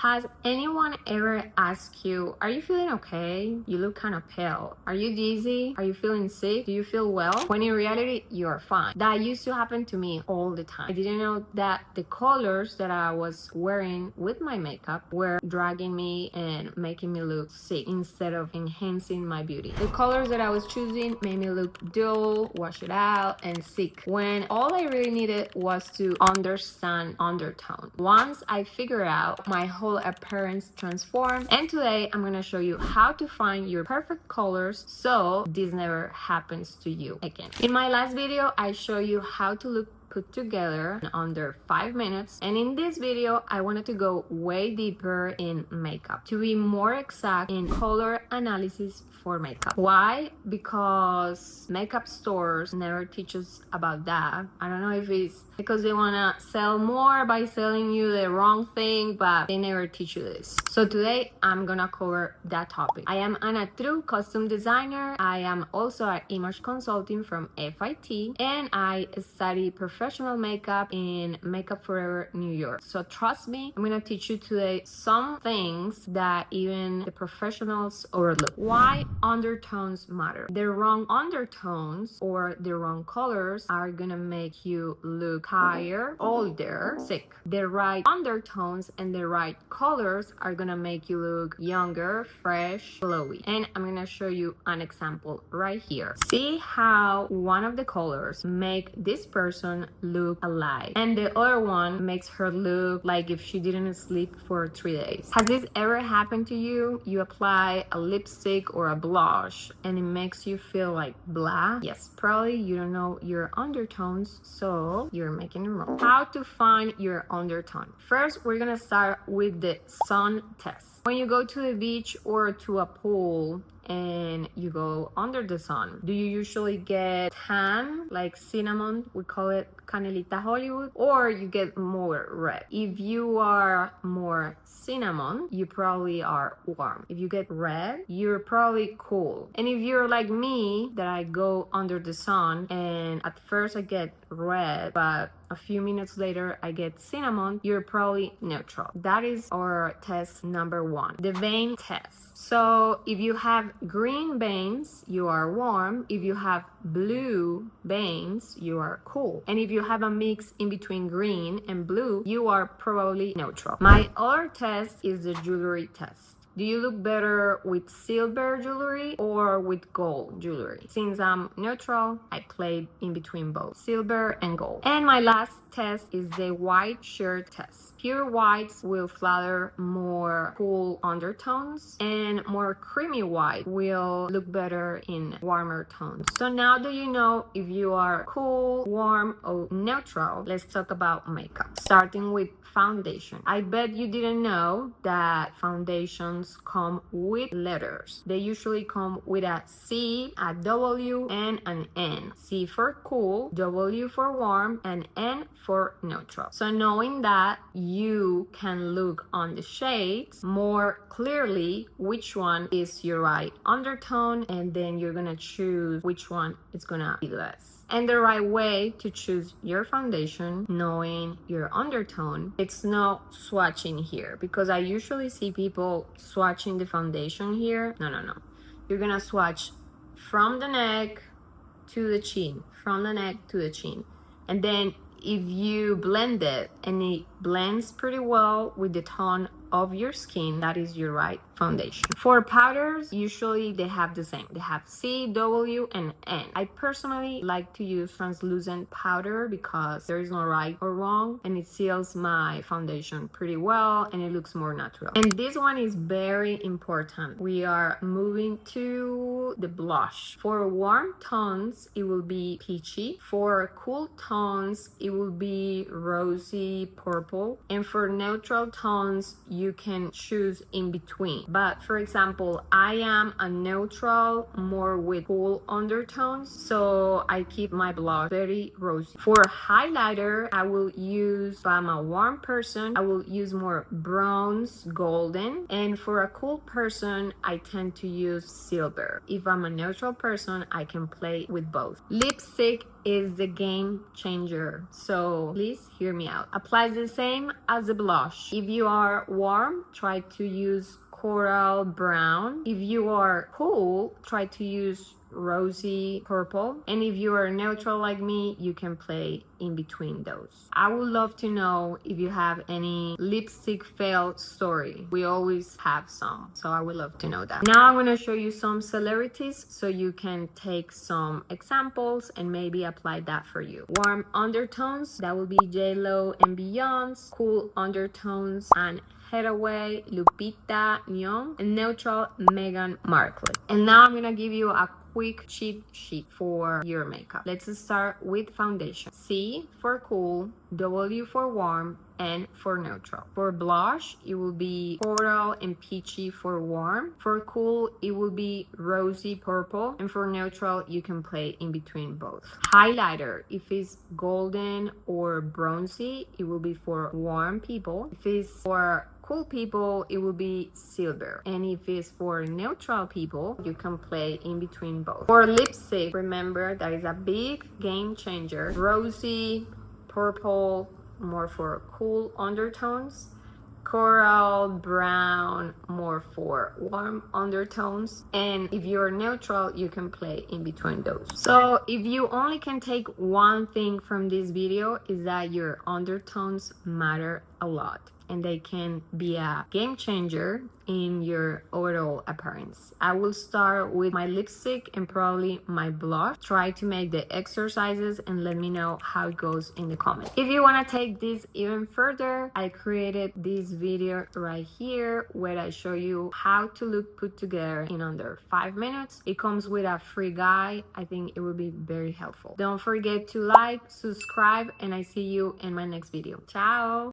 Has anyone ever asked you, are you feeling okay? You look kind of pale. Are you dizzy? Are you feeling sick? Do you feel well? When in reality, you're fine. That used to happen to me all the time. I didn't know that the colors that I was wearing with my makeup were dragging me and making me look sick instead of enhancing my beauty. The colors that I was choosing made me look dull, wash it out, and sick, when all I really needed was to understand undertone. Once I figured out, my whole appearance transformed, and today I'm gonna show you how to find your perfect colors so this never happens to you again. In my last video, I show you how to look put together in under 5 minutes, and in this video I wanted to go way deeper in makeup, to be more exact in color analysis for makeup. Why? Because makeup stores never teach us about that. I don't know if it's because they want to sell more by selling you the wrong thing, but they never teach you this. So today I'm gonna cover that topic. I am Anatru, custom designer. I am also an image consultant from FIT, and I study professional makeup in Makeup Forever, New York. So trust me, I'm gonna teach you today some things that even the professionals overlook. Why undertones matter. The wrong undertones or the wrong colors are gonna make you look higher, older, sick. The right undertones and the right colors are gonna make you look younger, fresh, glowy. And I'm gonna show you an example right here. See how one of the colors make this person look alive, and the other one makes her look like if she didn't sleep for 3 days. Has this ever happened to you? You apply a lipstick or a blush and it makes you feel like blah? Yes, probably you don't know your undertones, so you're making it wrong. How to find your undertone? First, we're gonna start with the sun test. When you go to the beach or to a pool and you go under the sun, do you usually get tan, like cinnamon? We call it canelita Hollywood, or you get more red? If you are more cinnamon, you probably are warm. If you get red, you're probably cool. And if you're like me, that I go under the sun and at first I get red, but a few minutes later I get cinnamon, you're probably neutral. That is our test number 1, the vein test. So if you have green veins, you are warm. If you have blue veins, you are cool. And if you have a mix in between green and blue, you are probably neutral. My other test is the jewelry test. Do you look better with silver jewelry or with gold jewelry? Since I'm neutral, I play in between both silver and gold. And my last test is the white shirt test. Pure whites will flatter more cool undertones, and more creamy white will look better in warmer tones. So now that you know if you are cool, warm, or neutral, let's talk about makeup. Starting with foundation. I bet you didn't know that foundations come with letters. They usually come with a C, a W, and an N. C for cool, W for warm, and N for neutral. So knowing that, you can look on the shades more clearly which one is your right undertone, and then you're gonna choose which one is gonna be less. And the right way to choose your foundation, knowing your undertone, it's not swatching here, because I usually see people swatching the foundation here. No. You're gonna swatch from the neck to the chin, from the neck to the chin. And then if you blend it and it blends pretty well with the tone of your skin, that is your right foundation. For powders, usually they have the same. They have C, W, and N. I personally like to use translucent powder because there is no right or wrong, and it seals my foundation pretty well and it looks more natural. And this one is very important. We are moving to the blush. For warm tones, it will be peachy. For cool tones, it will be rosy purple. And for neutral tones, you can choose in between. But for example, I am a neutral, more with cool undertones, so I keep my blush very rosy. For highlighter, I will use, if I'm a warm person, I will use more bronze, golden. And for a cool person, I tend to use silver. If I'm a neutral person, I can play with both. Lipstick is the game changer. So please hear me out. Applies the same as the blush. If you are warm, try to use coral brown. If you are cool, try to use rosy purple. And if you are neutral like me, you can play in between those. I would love to know if you have any lipstick fail story. We always have some, so I would love to know that. Now I'm going to show you some celebrities so you can take some examples and maybe apply that for you. Warm undertones, that will be J-Lo and Beyonce. Cool undertones, and Hathaway, Lupita Nyong'o, and neutral Meghan Markle. And now I'm gonna give you a quick cheat sheet for your makeup. Let's start with foundation. C for cool, W for warm, N for neutral. For blush, it will be coral and peachy for warm. For cool, it will be rosy purple. And for neutral, you can play in between both. Highlighter, if it's golden or bronzy, it will be for warm people. If it's for cool people, it will be silver. And if it's for neutral people, you can play in between both. For lipstick, remember that is a big game changer. Rosy, purple, more for cool undertones. Coral brown, more for warm undertones. And if you're neutral, you can play in between those. So if you only can take one thing from this video, is that your undertones matter a lot, and they can be a game changer in your overall appearance. I will start with my lipstick and probably my blush. Try to make the exercises and let me know how it goes in the comments. If you want to take this even further, I created this video right here where I show you how to look put together in under 5 minutes. It comes with a free guide. I think it will be very helpful. Don't forget to like, subscribe, and I see you in my next video. Ciao!